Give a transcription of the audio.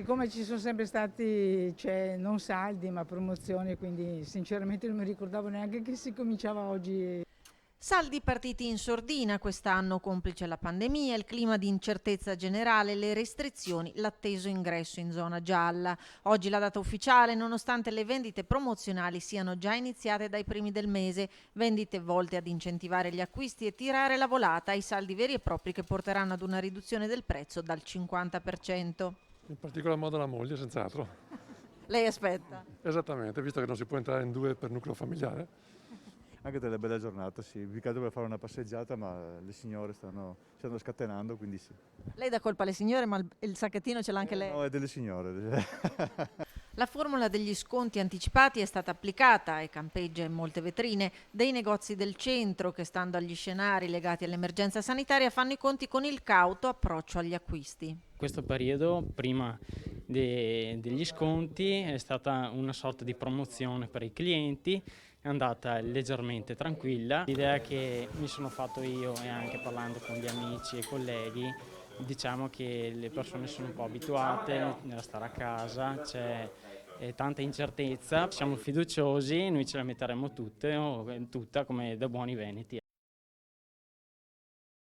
Siccome ci sono sempre stati, cioè, non saldi ma promozioni, quindi sinceramente non mi ricordavo neanche che si cominciava oggi. Saldi partiti in sordina quest'anno, complice la pandemia, il clima di incertezza generale, le restrizioni, l'atteso ingresso in zona gialla. Oggi la data ufficiale, nonostante le vendite promozionali siano già iniziate dai primi del mese, vendite volte ad incentivare gli acquisti e tirare la volata ai saldi veri e propri che porteranno ad una riduzione del prezzo dal 50%. In particolar modo la moglie, senz'altro. Lei aspetta. Esattamente, visto che non si può entrare in due per nucleo familiare. Anche delle belle giornate, sì. Più che altro per fare una passeggiata, ma le signore stanno scatenando, quindi sì. Lei dà colpa alle signore, ma il sacchettino ce l'ha anche lei. No, è delle signore. La formula degli sconti anticipati è stata applicata e campeggia in molte vetrine dei negozi del centro che, stando agli scenari legati all'emergenza sanitaria, fanno i conti con il cauto approccio agli acquisti. Questo periodo, prima degli sconti, è stata una sorta di promozione per i clienti, è andata leggermente tranquilla. L'idea che mi sono fatto io, e anche parlando con gli amici e colleghi, diciamo che le persone sono un po' abituate a stare a casa, c'è tanta incertezza, siamo fiduciosi, noi ce la metteremo tutta come da buoni veneti.